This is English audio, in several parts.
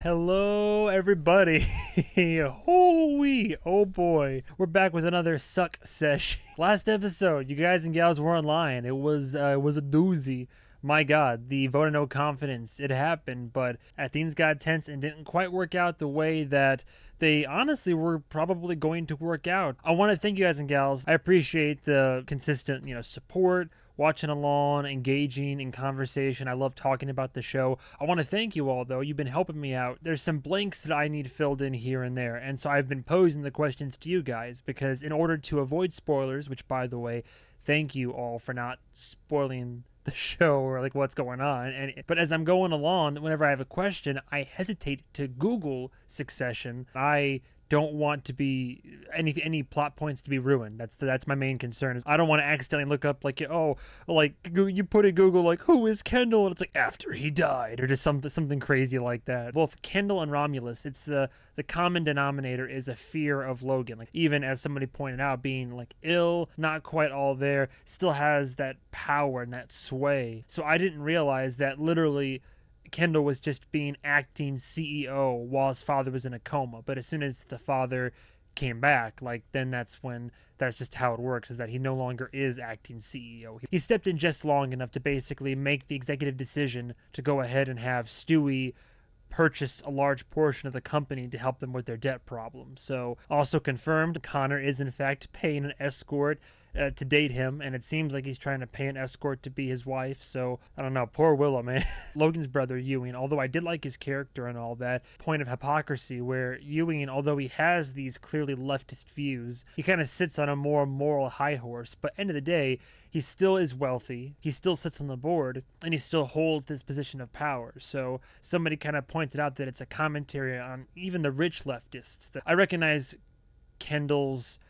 Hello, everybody. Oh boy. We're back with another suck sesh. Last episode, you guys and gals were online. It was a doozy. My God, the vote of no confidence. It happened, but things got tense and didn't quite work out the way that they honestly were probably going to work out. I want to thank you guys and gals. I appreciate the consistent, support, watching along, engaging in conversation. I love talking about the show. I want to thank you all, though. You've been helping me out. There's some blanks that I need filled in here and there, and so I've been posing the questions to you guys because in order to avoid spoilers, which, by the way, thank you all for not spoiling the show or like what's going on, but as I'm going along, whenever I have a question, I hesitate to Google Succession. I don't want to be any plot points to be ruined. That's my main concern. Is I don't want to accidentally look up like you put in Google like who is Kendall and it's like after he died or just something crazy like that. Both Kendall and Romulus, it's the common denominator is a fear of Logan. Like even as somebody pointed out, being like ill, not quite all there, still has that power and that sway. So I didn't realize that literally Kendall was just being acting CEO while his father was in a coma. But as soon as the father came back, then that's just how it works, is that he no longer is acting CEO. He stepped in just long enough to basically make the executive decision to go ahead and have Stewie purchase a large portion of the company to help them with their debt problem. So also confirmed, Connor is in fact paying an escort to date him, and it seems like he's trying to pay an escort to be his wife. So I don't know, poor Willow, man. Logan's brother Ewing, although I did like his character and all that, point of hypocrisy where Ewing, although he has these clearly leftist views, he kind of sits on a more moral high horse. But end of the day, he still is wealthy, he still sits on the board, and he still holds this position of power. So somebody kind of pointed out that it's a commentary on even the rich leftists. That I recognize Kendall's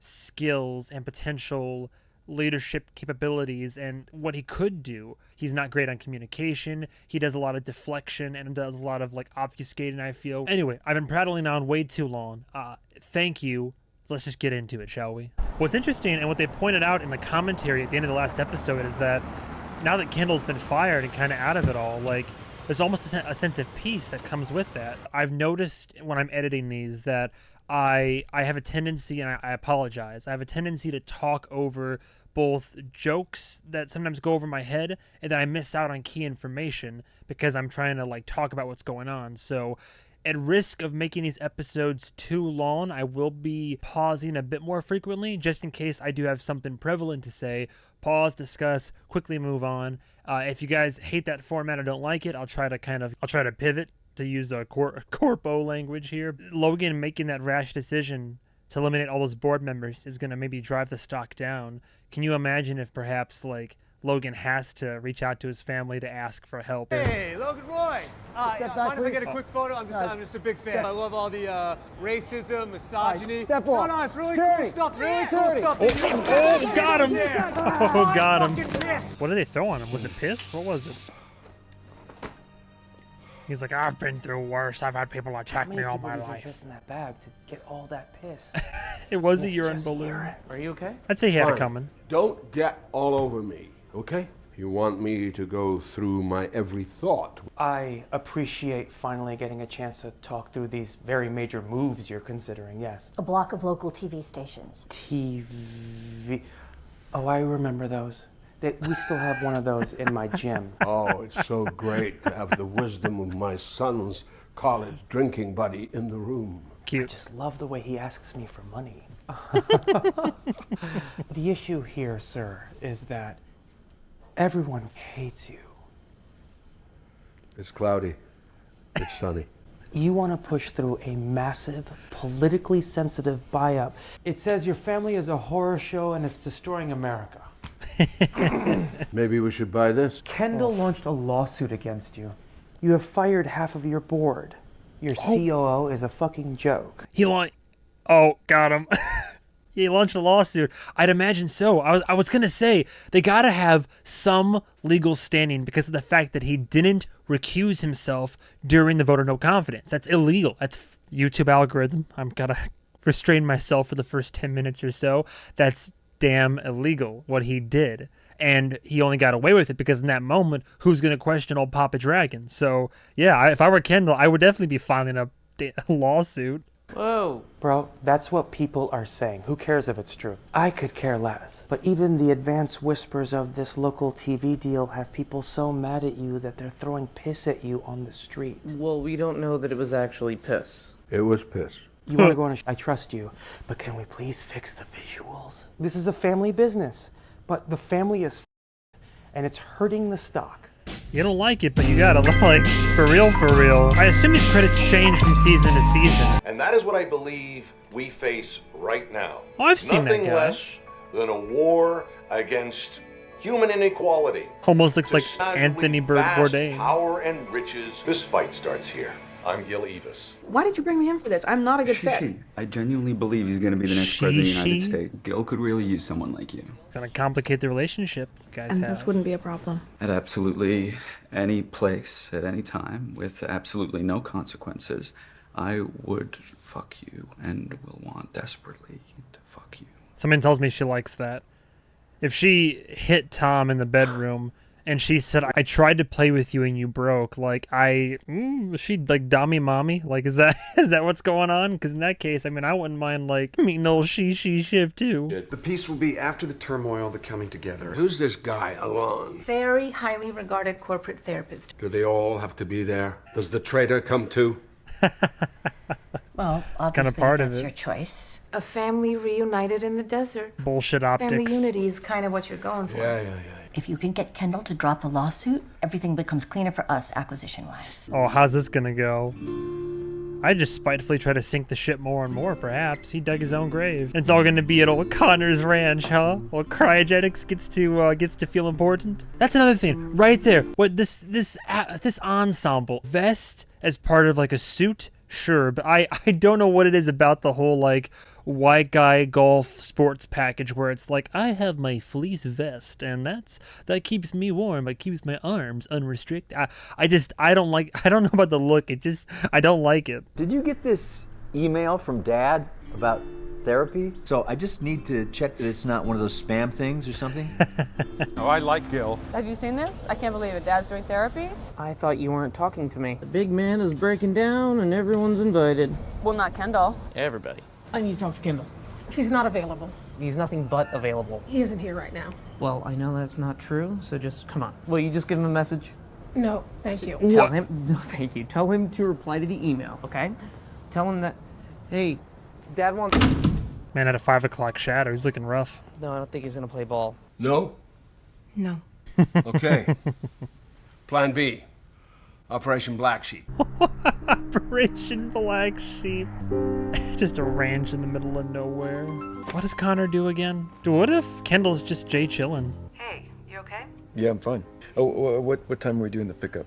skills and potential leadership capabilities and what he could do. He's not great on communication. He does a lot of deflection and does a lot of obfuscating, I feel. Anyway, I've been prattling on way too long. Thank you. Let's just get into it, shall we? What's interesting and what they pointed out in the commentary at the end of the last episode is that now that Kendall's been fired and kind of out of it all, there's almost a sense of peace that comes with that. I've noticed when I'm editing these that I have a tendency, and I apologize, I have a tendency to talk over both jokes that sometimes go over my head and then I miss out on key information because I'm trying to talk about what's going on. So at risk of making these episodes too long, I will be pausing a bit more frequently just in case I do have something prevalent to say. Pause, discuss, quickly move on. If you guys hate that format or don't like it, I'll try to pivot, to use a corpo language here. Logan making that rash decision to eliminate all those board members is going to maybe drive the stock down. Can you imagine if perhaps Logan has to reach out to his family to ask for help? Hey, Logan Roy! Mind if I get a quick photo? I'm just a big fan. I love all the racism, misogyny. Step off. No, it's really cool stuff. Really cool stuff. Oh, got him! Oh, got him. Piss. What did they throw on him? Was it piss? What was it? He's like, I've been through worse. I've had people attack me all my life. Piss in that bag to get all that piss. It was a urine balloon. Are you okay? I'd say he had it coming. Don't get all over me, okay? You want me to go through my every thought. I appreciate finally getting a chance to talk through these very major moves you're considering, yes. A block of local TV stations. TV. Oh, I remember those. We still have one of those in my gym. Oh, it's so great to have the wisdom of my son's college drinking buddy in the room. Cute. I just love the way he asks me for money. The issue here, sir, is that everyone hates you. It's cloudy. It's sunny. You want to push through a massive, politically sensitive buy-up. It says your family is a horror show and it's destroying America. Maybe we should buy this? Kendall launched a lawsuit against you. You have fired half of your board. Your COO is a fucking joke. Got him. He launched a lawsuit. I'd imagine so. I was going to say, they got to have some legal standing because of the fact that he didn't recuse himself during the vote of no confidence. That's illegal. That's YouTube algorithm. I'm got to restrain myself for the first 10 minutes or so. That's damn illegal what he did. And he only got away with it because in that moment, who's going to question old Papa Dragon? So, yeah, if I were Kendall, I would definitely be filing a lawsuit. Whoa. Bro, that's what people are saying. Who cares if it's true? I could care less. But even the advanced whispers of this local TV deal have people so mad at you that they're throwing piss at you on the street. Well, we don't know that it was actually piss. It was piss. You want to go on I trust you, but can we please fix the visuals? This is a family business, but the family is and it's hurting the stock. You don't like it, but you gotta like, for real, for real. I assume these credits change from season to season. And that is what I believe we face right now. Oh, I've seen Nothing that guy. less than a war against human inequality. Almost looks like Decidedly Anthony vast Bourdain. Power and riches. This fight starts here. I'm Gil Evis. Why did you bring me in for this? I'm not a good fit. I genuinely believe he's going to be the next president of the United States. Gil could really use someone like you. It's gonna complicate the relationship you guys And have. this wouldn't be a problem. At absolutely any place, at any time, with absolutely no consequences, I would fuck you and will want desperately to fuck you. Someone tells me she likes that. If she hit Tom in the bedroom and she said, I tried to play with you and you broke, like, is she like dommy mommy? Like, is that what's going on? Because in that case, I mean, I wouldn't mind, like, meeting old shiv too. The peace will be after the turmoil, the coming together. Who's this guy, Alon? Very highly regarded corporate therapist. Do they all have to be there? Does the traitor come too? Well, obviously part of that's it. your choice. A family reunited in the desert. Bullshit optics. Family unity is kind of what you're going for. Yeah. If you can get Kendall to drop the lawsuit, everything becomes cleaner for us acquisition-wise. Oh, how's this gonna go? I just spitefully try to sink the ship more and more, perhaps. He dug his own grave. It's all gonna be at old Connor's ranch, huh? Old Cryogenics gets to feel important. That's another thing, right there. What this ensemble. Vest as part of like a suit? Sure, but I don't know what it is about the whole like white guy golf sports package where it's like I have my fleece vest and that keeps me warm, it keeps my arms unrestricted. I don't know about the look. I don't like it. Did you get this email from Dad about therapy? So I just need to check that it's not one of those spam things or something. Oh, I like Gil. Have you seen this? I can't believe it. Dad's doing therapy? I thought you weren't talking to me. The big man is breaking down and everyone's invited. Well, not Kendall. Everybody. I need to talk to Kendall. He's not available. He's nothing but available. He isn't here right now. Well, I know that's not true, so just come on. Will you just give him a message? No, thank you. Tell him, no thank you. Tell him to reply to the email, okay? Tell him that, hey, Dad wants... Man had a 5 o'clock shadow. He's looking rough. No, I don't think he's gonna play ball. No? No. Okay. Plan B. Operation Black Sheep. Operation Black Sheep. Just a ranch in the middle of nowhere. What does Connor do again? What if Kendall's just Jay chillin'? Hey, you okay? Yeah, I'm fine. Oh, what time are we doing the pickup?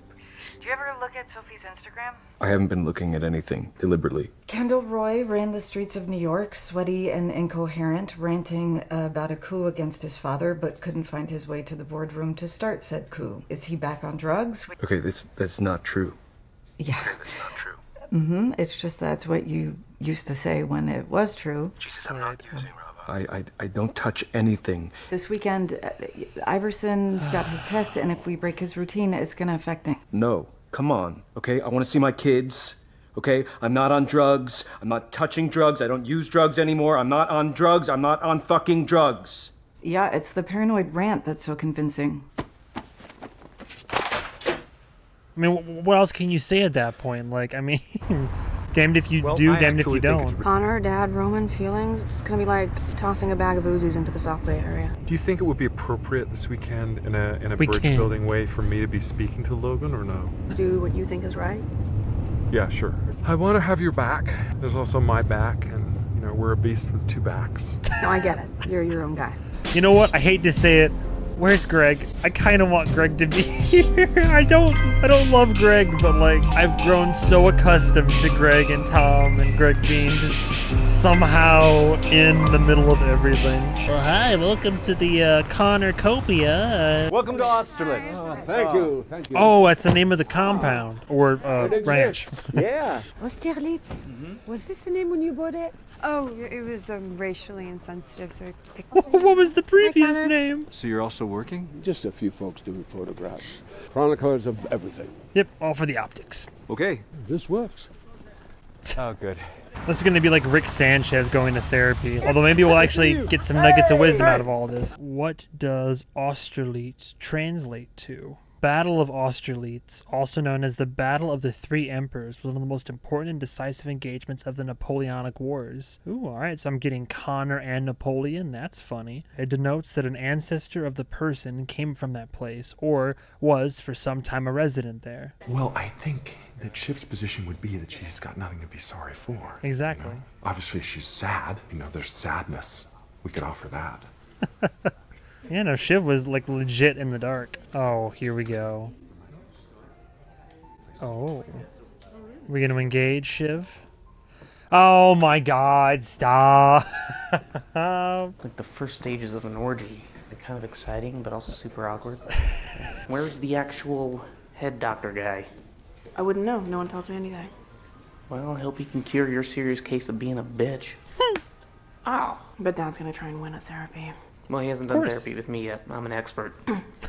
Do you ever look at Sophie's Instagram? I haven't been looking at anything deliberately. Kendall Roy ran the streets of New York, sweaty and incoherent, ranting about a coup against his father, but couldn't find his way to the boardroom to start said coup. Is he back on drugs? Okay, that's not true. Yeah. That's not true. Mm-hmm. It's just that's what you used to say when it was true. Jesus, I'm not using Rava. I don't touch anything. This weekend, Iverson's got his test, and if we break his routine, it's going to affect him. No, come on, okay? I want to see my kids, okay? I'm not on drugs. I'm not touching drugs. I don't use drugs anymore. I'm not on drugs. I'm not on fucking drugs. Yeah, it's the paranoid rant that's so convincing. I mean, what else can you say at that point? Like, I mean, damned if you do, damned if you don't. Connor, Dad, Roman, feelings? It's gonna be like tossing a bag of Uzis into the South Bay area. Do you think it would be appropriate this weekend in a We bridge can't. building way for me to be speaking to Logan or no? Do what you think is right. Yeah, sure. I want to have your back. There's also my back, and you know we're a beast with two backs. No, I get it. You're your own guy. You know what? I hate to say it. Where's Greg? I kind of want Greg to be here. I don't love Greg, but like I've grown so accustomed to Greg and Tom and Greg being just somehow in the middle of everything. Well, hi, welcome to the Connor Copia. Welcome to Austerlitz. Thank you. Oh, that's the name of the compound or ranch. Yeah. Austerlitz? Was this the name when you bought it? Oh, it was racially insensitive, so What was the previous name? So you're also still working? Just a few folks doing photographs. Chroniclers of everything. Yep, all for the optics. Okay. This works. Oh, good. This is going to be like Rick Sanchez going to therapy. Although maybe we'll actually get some nuggets of wisdom out of all this. What does Austerlitz translate to? Battle of Austerlitz, also known as the Battle of the Three Emperors, was one of the most important and decisive engagements of the Napoleonic Wars. Ooh, alright, so I'm getting Connor and Napoleon. That's funny. It denotes that an ancestor of the person came from that place, or was for some time a resident there. Well, I think that Shiv's position would be that she's got nothing to be sorry for. Exactly. You know? Obviously, she's sad. You know, there's sadness. We could offer that. Yeah, no, Shiv was like legit in the dark. Oh, here we go. Oh. We gonna engage, Shiv? Oh my god, stop. Like the first stages of an orgy. It's like kind of exciting, but also super awkward. Where's the actual head doctor guy? I wouldn't know. No one tells me anything. Well, I hope he can cure your serious case of being a bitch. Oh. But Dad's gonna try and win at therapy. Well, he hasn't done therapy with me yet. I'm an expert.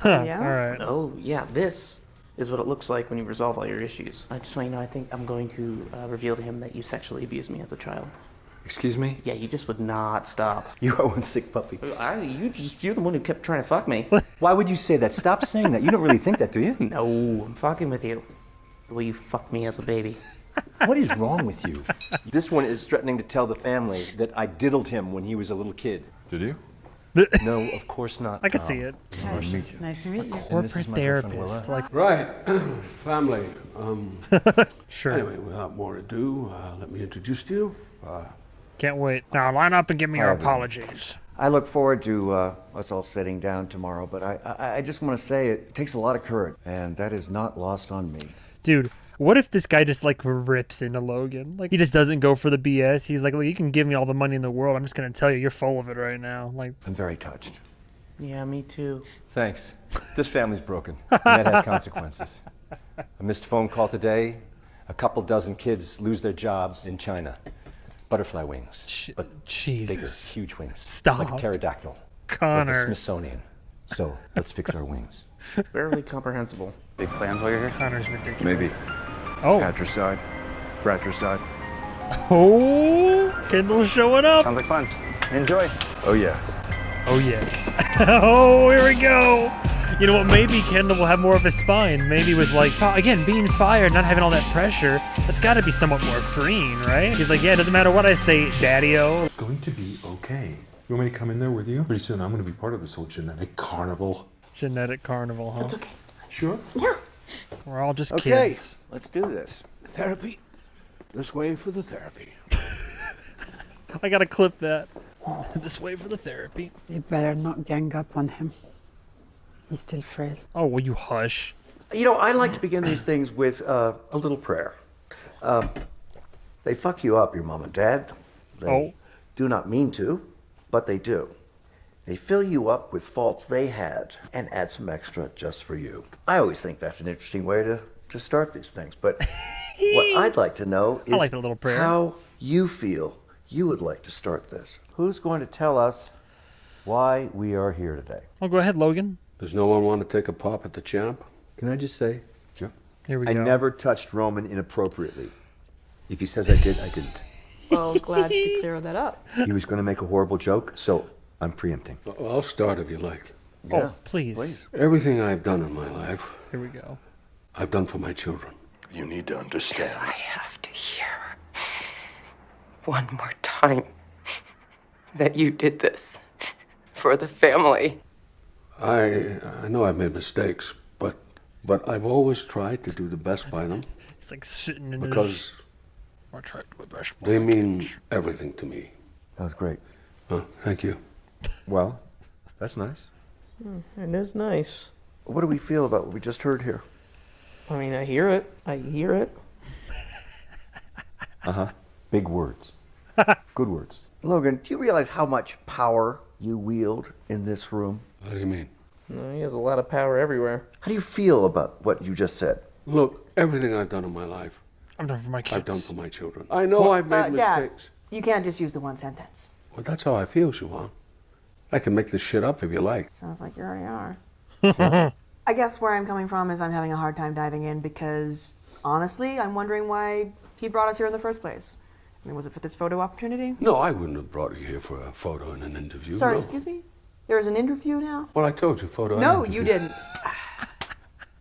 Yeah? Alright. Oh, yeah, this is what it looks like when you resolve all your issues. I just want you to know, I think I'm going to reveal to him that you sexually abused me as a child. Excuse me? Yeah, you just would not stop. You are one sick puppy. You're the one who kept trying to fuck me. Why would you say that? Stop saying that. You don't really think that, do you? No, I'm fucking with you. The way you fucked me as a baby. What is wrong with you? This one is threatening to tell the family that I diddled him when he was a little kid. Did you? No, of course not. I can see it. Nice to meet you. Corporate therapist. Like, Right. Family. Sure. Anyway, without more ado, let me introduce to you. Can't wait. Now line up and give me your apologies. I look forward to us all sitting down tomorrow, but I just want to say it takes a lot of courage, and that is not lost on me. Dude, what if this guy just like rips into Logan? Like he just doesn't go for the BS. He's like, look, you can give me all the money in the world. I'm just gonna tell you, you're full of it right now. Like, I'm very touched. Yeah, me too. Thanks. This family's broken. And that has consequences. A missed phone call today. A couple dozen kids lose their jobs in China. Butterfly wings. But Jesus. bigger, huge wings. Stop. Like a pterodactyl. Connor. Like the Smithsonian. So let's fix our wings. Barely comprehensible. Big plans while you're here? Connor's ridiculous. Maybe. Oh. Patricide. Fratricide. Oh, Kendall's showing up. Sounds like fun. Enjoy. Oh, yeah. Oh, yeah. Oh, here we go. You know what? Maybe Kendall will have more of a spine. Maybe with, like, again, being fired, not having all that pressure, that's got to be somewhat more freeing, right? He's like, yeah, it doesn't matter what I say, daddy-o. It's going to be okay. You want me to come in there with you? Pretty soon I'm going to be part of this whole genetic carnival. Genetic carnival, huh? That's okay. Sure? Yeah. We're all just Okay, kids. let's do this. Therapy. This way for the therapy. I gotta clip that. This way for the therapy. They better not gang up on him. He's still frail. Oh, will you hush? You know, I like to begin these things with a little prayer. They fuck you up, your mom and dad. They do not mean to, but they do. They fill you up with faults they had and add some extra just for you. I always think that's an interesting way to start these things, but what I'd like to know is like a little prayer. How you feel you would like to start this. Who's going to tell us why we are here today? Oh, go ahead, Logan. Does no one want to take a pop at the champ? Can I just say? Sure. Here we I go. never touched Roman inappropriately. If he says I did, I didn't. Well, glad to clear that up. He was going to make a horrible joke, so I'm preempting. I'll start if you like. Oh, please. Everything I've done in my life, Here we go. I've done for my children. You need to understand. I have to hear one more time that you did this for the family. I know I've made mistakes, but I've always tried to do the best by them. It's like sitting in because I tried to do my best. they mean everything to me. That was great. Thank you. Well, that's nice. It is nice. What do we feel about what we just heard here? I mean, I hear it. Uh-huh. Big words. Good words. Logan, do you realize how much power you wield in this room? What do you mean? He has a lot of power everywhere. How do you feel about what you just said? Look, everything I've done in my life, I've done for my kids. I've done for my children. I know I've made Dad, mistakes. you can't just use the one sentence. Well, that's how I feel, Siobhan. I can make this shit up if you like. Sounds like you already are. I guess where I'm coming from is I'm having a hard time diving in because, honestly, I'm wondering why he brought us here in the first place. I mean, was it for this photo opportunity? No, I wouldn't have brought you here for a photo and an interview. Sorry, no. excuse me? There's an interview now? Well, I told you, photo and No, interview. you didn't.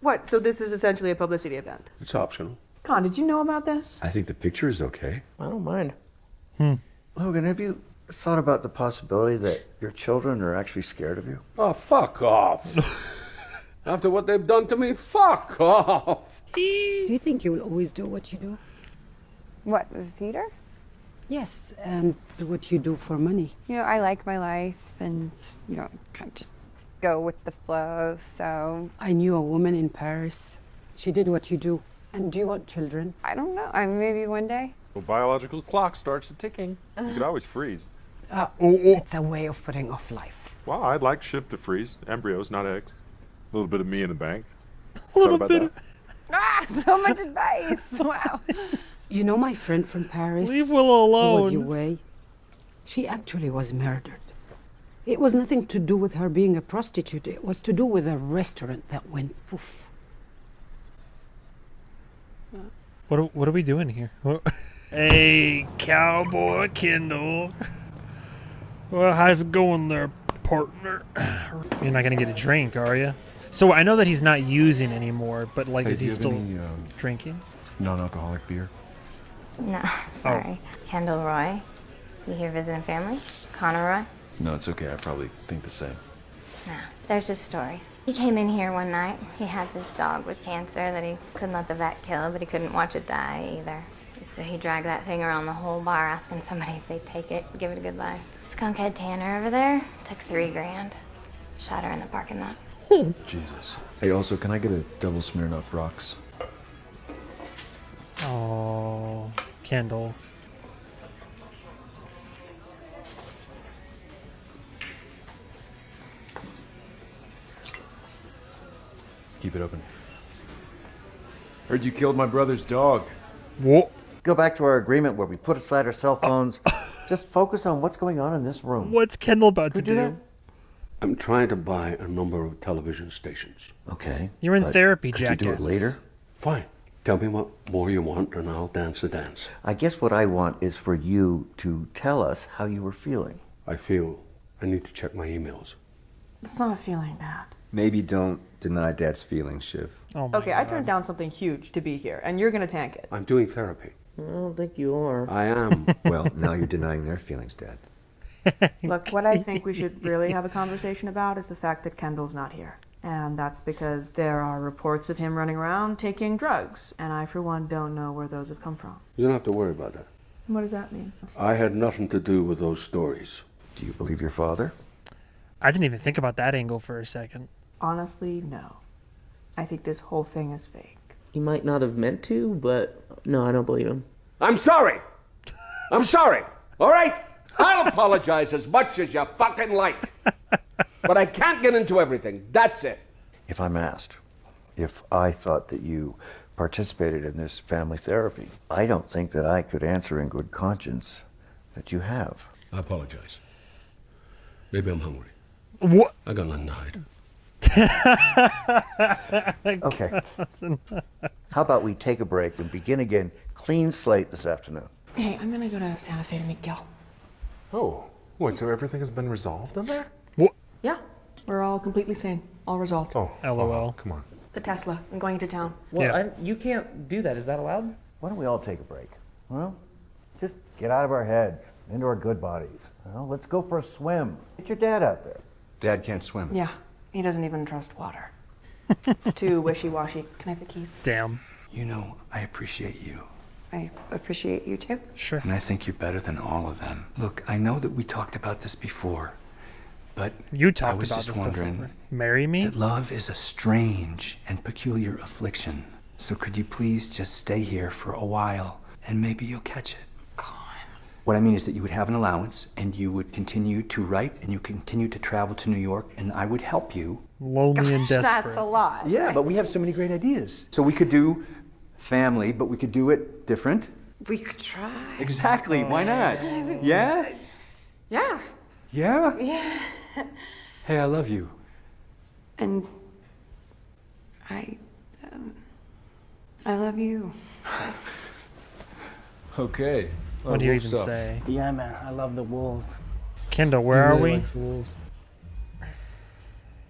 What, so this is essentially a publicity event? It's optional. Con, did you know about this? I think the picture is okay. I don't mind. Logan, have you thought about the possibility that your children are actually scared of you? Oh, fuck off. After what they've done to me, fuck off. Do you think you will always do what you do? What, the theater? Yes, and what you do for money. You know, I like my life and, you know, kind of just go with the flow, so... I knew a woman in Paris. She did what you do. And do you want children? I don't know. I mean, maybe one day. Well, biological clock starts ticking. You could always freeze. It's a way of putting off life. Well, I'd like shift to freeze. Embryos, not eggs. A little bit of me in the bank. Thought about that? Ah, so much advice. Wow. You know my friend from Paris? Leave Willow alone. Who was away? She actually was murdered. It was nothing to do with her being a prostitute. It was to do with a restaurant that went poof. What are we doing here? Hey, Cowboy Kendall. Well, how's it going there, partner? You're not gonna get a drink, are you? So I know that he's not using anymore, but like, Hey, is do he you have still any, drinking? Non-alcoholic beer? No, sorry. Kendall Roy. You here visiting family? Connor Roy? No, it's okay. I probably think the same. No, there's just stories. He came in here one night. He had this dog with cancer that he couldn't let the vet kill, but he couldn't watch it die either. So he dragged that thing around the whole bar asking somebody if they'd take it, give it a good life. Skunkhead Tanner over there took $3 grand. Shot her in the parking lot. Jesus. Hey, also, can I get a double Smirnoff Rocks? Oh, Kendall. Keep it open. Heard you killed my brother's dog. What? Go back to our agreement where we put aside our cell phones. Just focus on what's going on in this room. What's Kendall about to Could we do do? that? I'm trying to buy a number of television stations. Okay. You're in but therapy, could you do it jackass. later? Fine. Tell me what more you want, and I'll dance the dance. I guess what I want is for you to tell us how you were feeling. I feel I need to check my emails. It's not a feeling, Dad. Maybe don't deny Dad's feelings, Shiv. Oh my Okay, I turned down something huge to be here, and you're gonna tank it. I'm doing therapy. I don't think you are. I am. Well, now you're denying their feelings, Dad. Look, what I think we should really have a conversation about is the fact that Kendall's not here. And that's because there are reports of him running around taking drugs, and I, for one, don't know where those have come from. You don't have to worry about that. What does that mean? I had nothing to do with those stories. Do you believe your father? I didn't even think about that angle for a second. Honestly, no. I think this whole thing is fake. He might not have meant to, but no, I don't believe him. I'm sorry. I'm sorry. All right? I'll apologize as much as you fucking like. But I can't get into everything. That's it. If I'm asked if I thought that you participated in this family therapy, I don't think that I could answer in good conscience that you have. I apologize. Maybe I'm hungry. What? I got nothing to hide. Okay. How about we take a break and begin again, clean slate this afternoon? Hey, I'm gonna go to Santa Fe to meet Gil. Oh, wait, so everything has been resolved in there? What? Yeah, we're all completely sane. All resolved. Oh, LOL. Come on. The Tesla. I'm going into town. Well, Yeah. you can't do that. Is that allowed? Why don't we all take a break? Well, just get out of our heads, into our good bodies. Well, let's go for a swim. Get your dad out there. Dad can't swim. Yeah, he doesn't even trust water. It's too wishy-washy. Can I have the keys? Damn. You know, I appreciate you. I appreciate you too. Sure. And I think you're better than all of them. Look, I know that we talked about this before, but You I talked was about just this wondering before. Marry me? that love is a strange and peculiar affliction. So could you please just stay here for a while, and maybe you'll catch it. What I mean is that you would have an allowance, and you would continue to write, and you continue to travel to New York, and I would help you. Lonely and desperate. That's a lot. Yeah, but we have so many great ideas. So we could do family, but we could do it different. We could try. Exactly, why not? Yeah? Yeah. Yeah? Yeah. Hey, I love you. And I love you. Okay. What do you even say? Yeah, man, I love the wolves. Kendall, where are we? Likes the wolves.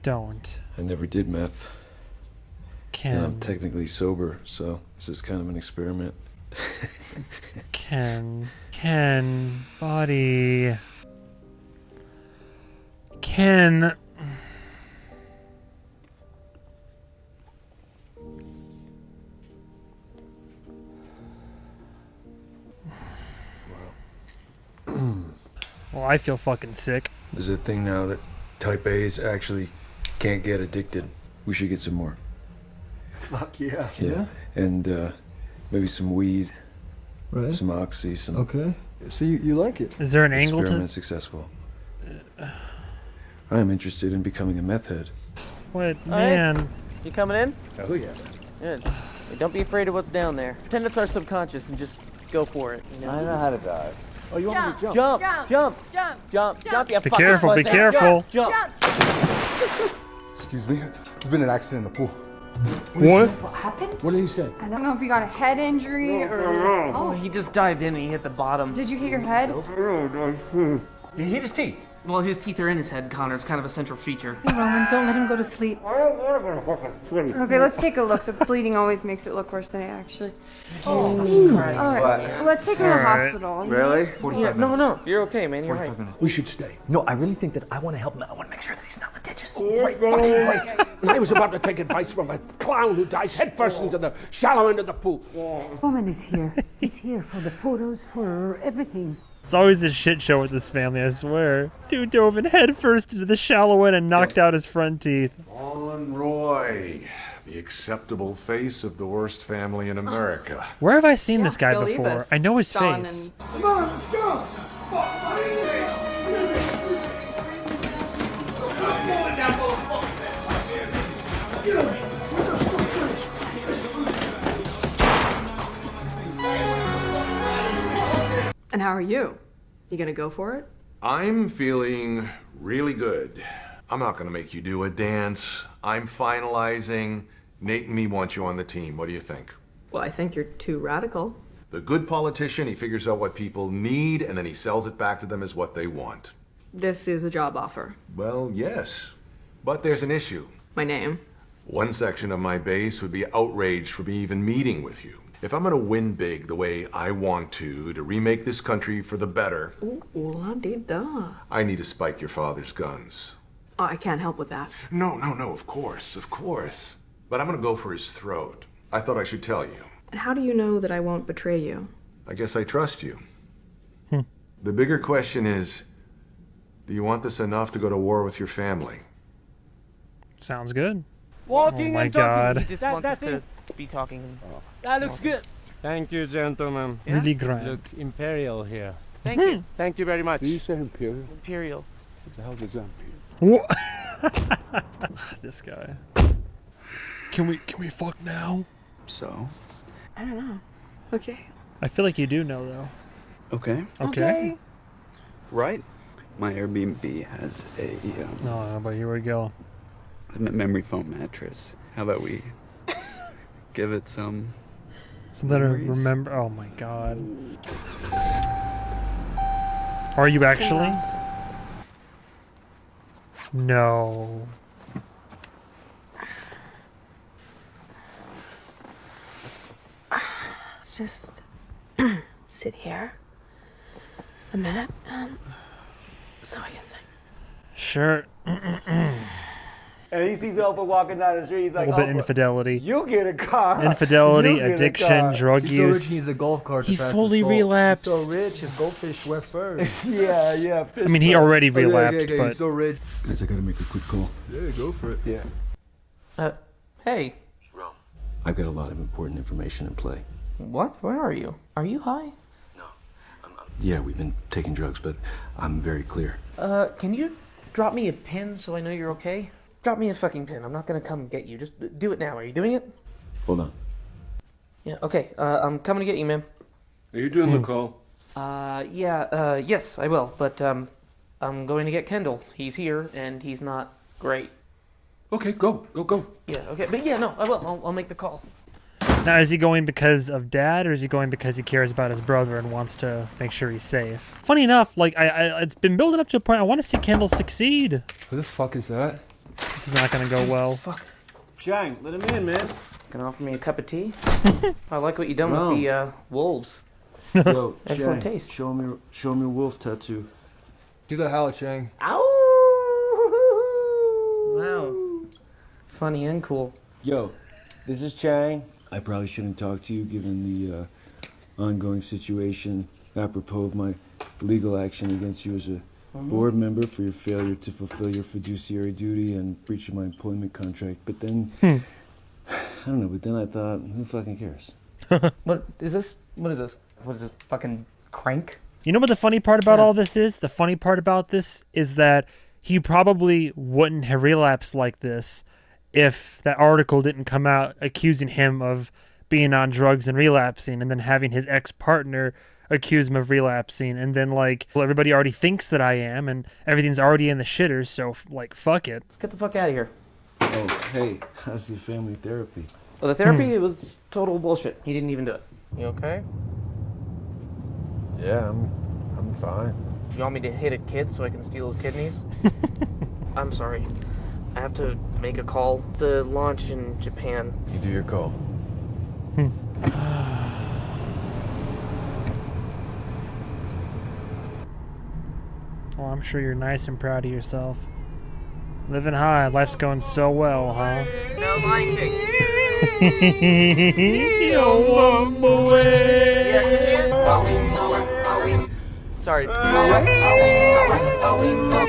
Don't. I never did meth. And I'm Ken. technically sober, so this is kind of an experiment. Ken, buddy. Ken. Well, I feel fucking sick. There's a thing now that type A's actually can't get addicted. We should get some more. Fuck yeah. Yeah. And maybe some weed. Right. Some oxy, some... Okay. So you like it? Is there an angle to... Experiment successful. I am interested in becoming a meth head. What, man? man? You coming in? Oh yeah. Good. Hey, don't be afraid of what's down there. Pretend it's our subconscious and just go for it. You know? I know how to dive. Oh, you want me to Jump! Jump! Jump! You Be fucking careful, be pussy. careful. Jump! Excuse me. There's been an accident in the pool. What? What happened? What did he say? I don't know if you got a head injury or... Oh, he just dived in and he hit the bottom. Did you hit your head? He hit his teeth. Well, his teeth are in his head, Connor. It's kind of a central feature. Hey, Roman, don't let him go to sleep. Okay, let's take a look. The bleeding always makes it look worse than it actually. Oh, Christ. All right, let's take him to the hospital. Really? Yeah, no. You're okay, man. You're right. We should stay. No, I really think that I want to help him. I want to make sure that he's not litigious. Right, fucking right. I was about to take advice from a clown who dives headfirst into the shallow end of the pool. Roman is here. He's here for the photos, for everything. It's always a shit show with this family, I swear. Dude dove in head first into the shallow end and knocked out his front teeth. Marlon Roy, the acceptable face of the worst family in America. Where have I seen this guy believe before? us. I know his Don face. Come on, go! And how are you? You gonna go for it? I'm feeling really good. I'm not gonna make you do a dance. I'm finalizing. Nate and me want you on the team. What do you think? Well, I think you're too radical. The good politician, he figures out what people need and then he sells it back to them as what they want. This is a job offer. Well, yes. But there's an issue. My name. One section of my base would be outraged for me even meeting with you. If I'm gonna win big the way I want to remake this country for the better, Ooh, la-dee-da. I need to spike your father's guns. Oh, I can't help with that. No, of course. But I'm gonna go for his throat. I thought I should tell you. And how do you know that I won't betray you? I guess I trust you. The bigger question is, do you want this enough to go to war with your family? Sounds good. Walking Oh my and talking. God. He just wants us to be talking. That looks good. Thank you, gentlemen. Really grand. Look imperial here. Thank you. Thank you very much. Did you say imperial? Imperial. What the hell does that mean? This guy. Can we fuck now? So? I don't know. Okay. I feel like you do know though. Okay. Okay. Right. My Airbnb has a No, but here we go. memory foam mattress. How about we give it some Something to memories? remember. Oh my god. Are you actually? No. Let's just sit here a minute and so I can think. Sure. And he sees Oprah walking down the street. He's A like, little bit "Oprah, infidelity. you get a car. Infidelity, You get a addiction, car." drug He's so rich use. he needs a golf cart to He pass the fully salt. relapsed. He's so rich, his goldfish swear first. Yeah. I mean, he already Okay, relapsed, okay, but he's so rich. Guys, I gotta make a quick call. Yeah, go for it. Yeah. Hey. I've got a lot of important information in play. What? Where are you? Are you high? Yeah, we've been taking drugs, but I'm very clear. Can you drop me a pin so I know you're okay? Drop me a fucking pin. I'm not gonna come get you. Just do it now. Are you doing it? Hold on. Yeah, okay. I'm coming to get you, man. Are you doing the call? Yes, I will. But, I'm going to get Kendall. He's here, and he's not great. Okay, go. Yeah, okay. But yeah, no, I will. I'll make the call. Now, is he going because of Dad, or is he going because he cares about his brother and wants to make sure he's safe? Funny enough, like, it's been building up to a point I want to see Kendall succeed. Who the fuck is that? This is not going to go well. Fuck. Chang, let him in, man. Gonna offer me a cup of tea? I like what you done with the wolves. Yo, Excellent Chang, taste. show me a wolf tattoo. Do the howl, Chang. Ow! Wow. Funny and cool. Yo, this is Chang. I probably shouldn't talk to you given the ongoing situation apropos of my legal action against you as a board member for your failure to fulfill your fiduciary duty and breach of my employment contract. But then, I don't know, but then I thought, who fucking cares? What is this? What is this? What is this? Fucking crank? You know what the funny part about all this is? The funny part about this is that he probably wouldn't have relapsed like this if that article didn't come out accusing him of being on drugs and relapsing, and then having his ex-partner accuse him of relapsing, and then, like, well, everybody already thinks that I am, and everything's already in the shitters, so, like, fuck it. Let's get the fuck out of here. Oh, hey, how's the family therapy? Well, the therapy, it was total bullshit. He didn't even do it. You okay? Yeah, I'm fine. You want me to hit a kid so I can steal his kidneys? I'm sorry. I have to make a call. The launch in Japan. You do your call. Well, I'm sure you're nice and proud of yourself. Living high, life's going so well, huh? No, Lion King. Sorry. What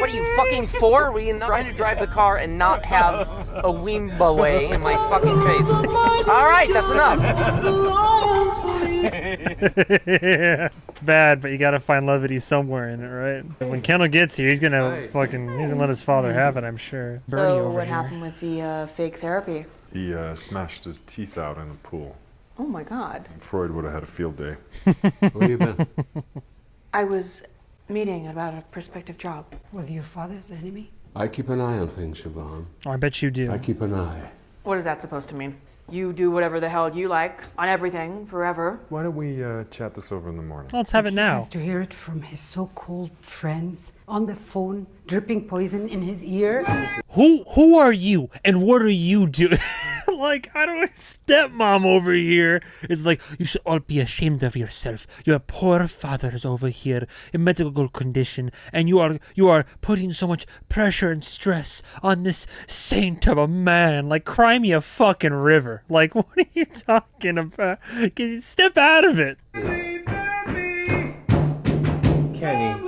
are you fucking for? Were you trying to drive the car and not have a Wimba way in my fucking face? All right, that's enough. It's bad, but you gotta find levity somewhere in it, right? When Kendall gets here, he's gonna let his father have it, I'm sure. Bernie So over what here. happened with the fake therapy? He smashed his teeth out in the pool. Oh my God. Freud would have had a field day. Where you been? I was meeting about a prospective job. With your father's enemy? I keep an eye on things, Siobhan. Oh, I bet you do. I keep an eye. What is that supposed to mean? You do whatever the hell you like on everything forever. Why don't we chat this over in the morning? Let's have it He now. has to hear it from his so-called friends on the phone, dripping poison in his ear. Who are you and what are you doing? Like, I don't know, stepmom over here is like, you should all be ashamed of yourself. Your poor father's over here in medical condition, and you are putting so much pressure and stress on this saint of a man. Like, cry me a fucking river. Like, what are you talking about? Step out of it. Kenny.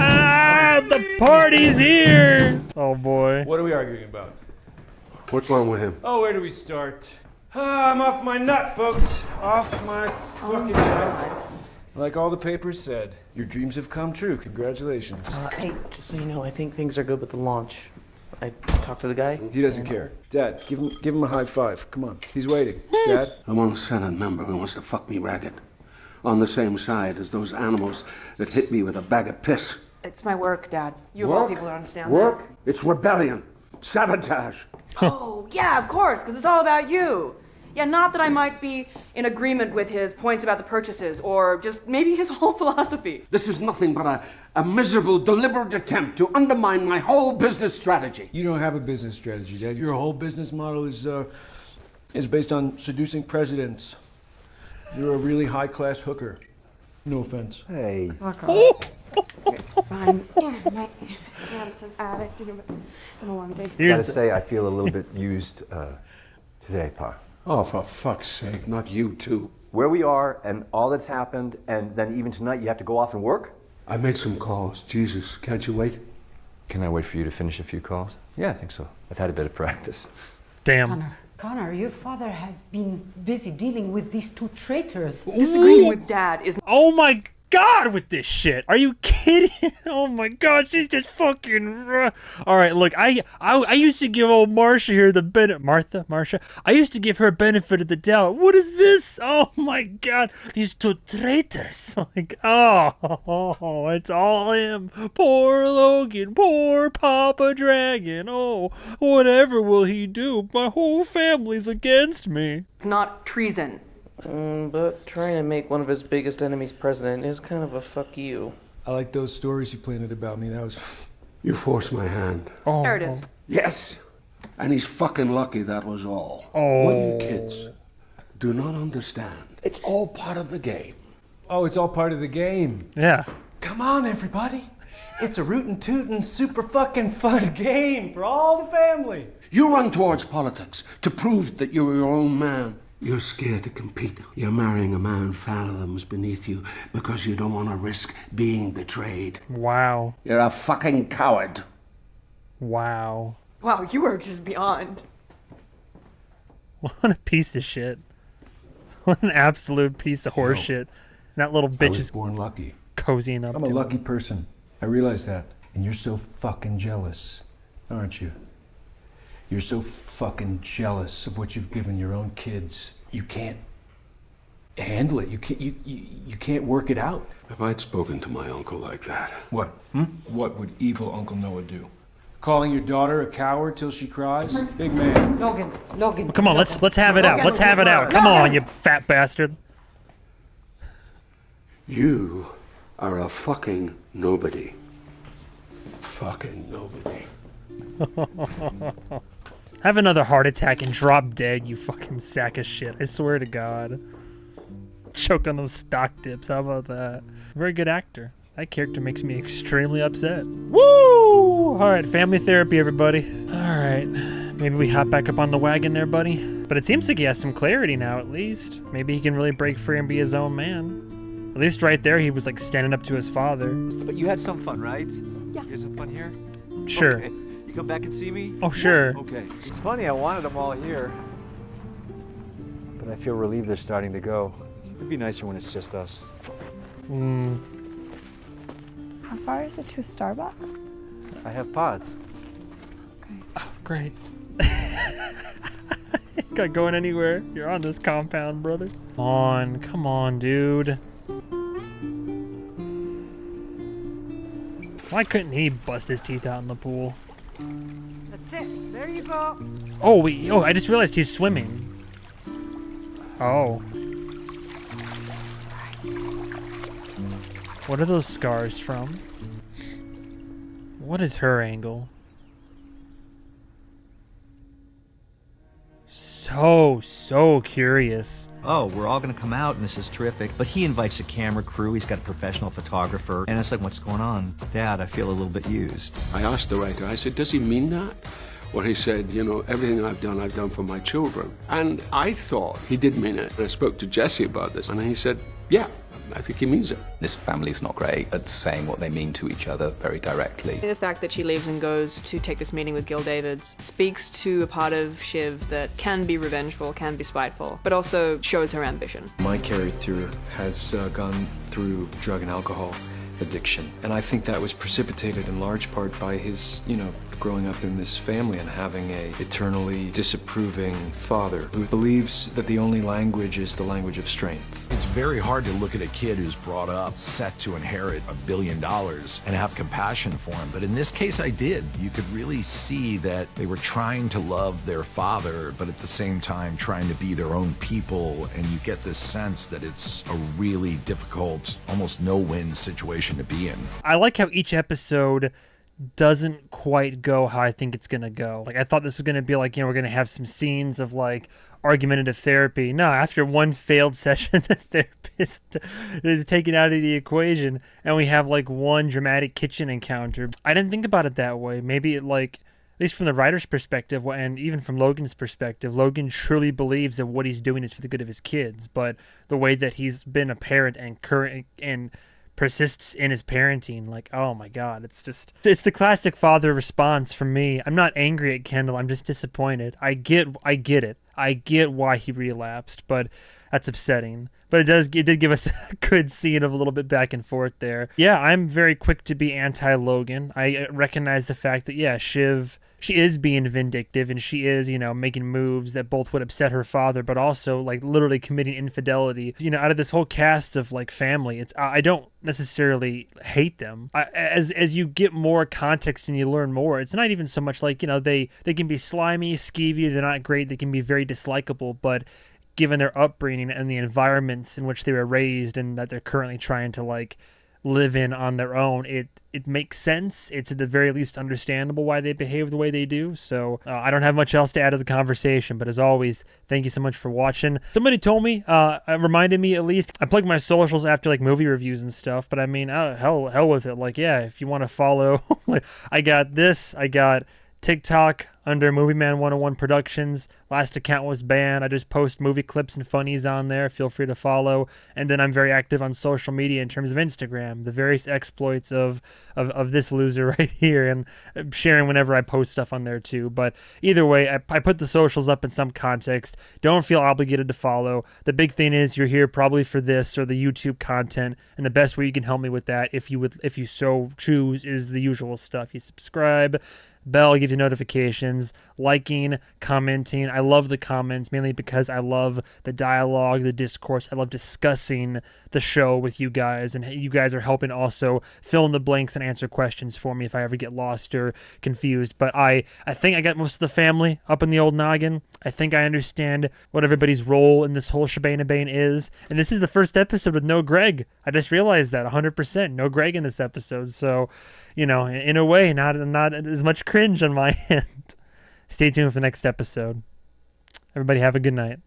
Ah, the party's here. Oh boy. What are we arguing about? What's wrong with him? Oh, where do we start? I'm off my nut, folks. Off my fucking nut. Like all the papers said, your dreams have come true. Congratulations. Hey, just so you know, I think things are good with the launch. I talked to the guy. He doesn't care. Dad, give him a high five. Come on, he's waiting. Dad? I'm on a Senate member who wants to fuck me ragged. On the same side as those animals that hit me with a bag of piss. It's my work, Dad. You of all people don't understand Work? It's rebellion. Sabotage. Oh, yeah, of course, because it's all about you. Yeah, not that I might be in agreement with his points about the purchases, or just maybe his whole philosophy. This is nothing but a miserable, deliberate attempt to undermine my whole business strategy. You don't have a business strategy, Dad. Your whole business model is based on seducing presidents. You're a really high-class hooker. No offense. Hey. Fine. Yeah, my dad's an addict. It's been a long day. Gotta say, I feel a little bit used today, Pa. Oh, for fuck's sake, not you too. Where we are and all that's happened, and then even tonight you have to go off and work? I made some calls. Jesus, can't you wait? Can I wait for you to finish a few calls? Yeah, I think so. I've had a bit of practice. Damn. Connor, your father has been busy dealing with these two traitors. Disagreeing with Dad is... Oh my God, with this shit. Are you kidding? hit it. Oh my God, she's just fucking. All right, look, I used to give old Marsha here the Marsha. I used to give her benefit of the doubt. What is this? Oh my God, these two traitors. Like, oh, it's all him. Poor Logan, poor Papa Dragon. Oh, whatever will he do? My whole family's against me. Not treason. But trying to make one of his biggest enemies president is kind of a fuck you. I like those stories you planted about me. That was... You forced my hand. Oh. There it is. Yes. And he's fucking lucky, that was all. Oh. What you kids do not understand. It's all part of the game. Oh, it's all part of the game. Yeah. Come on, everybody. It's a rootin' tootin' super fucking fun game for all the family. You run towards politics to prove that you're your own man. You're scared to compete. You're marrying a man fathoms beneath you because you don't want to risk being betrayed. Wow. You're a fucking coward. Wow. Wow, you are just beyond. What a piece of shit. What an absolute piece of horse shit. That little bitch is born lucky. Cozying up I'm to a him. lucky person. I realize that. And you're so fucking jealous, aren't you? You're so fucking jealous of what you've given your own kids. You can't handle it. You can't work it out. If I'd spoken to my uncle like that. What? What would evil Uncle Noah do? Calling your daughter a coward till she cries? Big man. Logan. Well, come on, let's have it out. Let's have it out. Come on, you fat bastard. You are a fucking nobody. Fucking nobody. Have another heart attack and drop dead, you fucking sack of shit. I swear to God. Choke on those stock dips. How about that? Very good actor. That character makes me extremely upset. Woo! Alright, family therapy, everybody. Alright. Maybe we hop back up on the wagon there, buddy. But it seems like he has some clarity now, at least. Maybe he can really break free and be his own man. At least right there, he was like standing up to his father. But you had some fun, right? Yeah. You had some fun here? Sure. Okay. You come back and see me? Oh, sure. Okay. It's funny, I wanted them all here. But I feel relieved they're starting to go. It'd be nicer when it's just us. How far is it to Starbucks? I have pods. Oh, great. Not going anywhere. You're on this compound, brother. Come on, dude. Why couldn't he bust his teeth out in the pool? That's it. There you go. Oh, I just realized he's swimming. Oh. What are those scars from? What is her angle? So curious. Oh, we're all gonna come out and this is terrific. But he invites a camera crew, he's got a professional photographer, and it's like, what's going on? Dad, I feel a little bit used. I asked the writer, I said, does he mean that? Well, he said, you know, everything I've done for my children. And I thought he did mean it. I spoke to Jesse about this, and he said, yeah, I think he means it. This family's not great at saying what they mean to each other very directly. The fact that she leaves and goes to take this meeting with Gil Davids speaks to a part of Shiv that can be revengeful, can be spiteful, but also shows her ambition. My character has gone through drug and alcohol addiction, and I think that was precipitated in large part by his, growing up in this family and having a eternally disapproving father who believes that the only language is the language of strength. It's very hard to look at a kid who's brought up set to inherit $1 billion and have compassion for him. But in this case, I did. You could really see that they were trying to love their father, but at the same time trying to be their own people. And you get this sense that it's a really difficult, almost no-win situation to be in. I like how each episode doesn't quite go how I think it's gonna go. Like, I thought this was gonna be like, we're gonna have some scenes of like argumentative therapy. No, after one failed session, the therapist is taken out of the equation and we have like one dramatic kitchen encounter. I didn't think about it that way. Maybe it like, at least from the writer's perspective and even from Logan's perspective, Logan truly believes that what he's doing is for the good of his kids, but the way that he's been a parent and persists in his parenting, like, oh my God, it's the classic father response from me. I'm not angry at Kendall, I'm just disappointed. I get it. I get why he relapsed, but that's upsetting. But it did give us a good scene of a little bit back and forth there. Yeah, I'm very quick to be anti-Logan. I recognize the fact that, yeah, Shiv, she is being vindictive and she is, making moves that both would upset her father, but also like literally committing infidelity. Out of this whole cast of like family, I don't necessarily hate them. As you get more context and you learn more, it's not even so much like, they can be slimy, skeevy, they're not great, they can be very dislikable, but given their upbringing and the environments in which they were raised and that they're currently trying to like live in on their own, it makes sense. It's at the very least understandable why they behave the way they do. So I don't have much else to add to the conversation, but as always, thank you so much for watching. Somebody told me, reminded me at least, I plug my socials after like movie reviews and stuff, but I mean, hell with it. Like, yeah, if you want to follow, I got TikTok under MovieMan 101 Productions. Last account was banned. I just post movie clips and funnies on there. Feel free to follow. And then I'm very active on social media in terms of Instagram, the various exploits of this loser right here, and sharing whenever I post stuff on there too. But either way, I put the socials up in some context. Don't feel obligated to follow. The big thing is you're here probably for this or the YouTube content, and the best way you can help me with that, if you so choose, is the usual stuff. You subscribe, bell gives you notifications, liking, commenting. I love the comments mainly because I love the dialogue, the discourse. I love discussing the show with you guys, and you guys are helping also fill in the blanks and answer questions for me if I ever get lost or confused. But I think I got most of the family up in the old noggin. I think I understand what everybody's role in this whole shebang is, and this is the first episode with no Greg. I just realized that 100% no Greg in this episode. So, in a way, not as much cringe on my end. Stay tuned for the next episode. Everybody have a good night.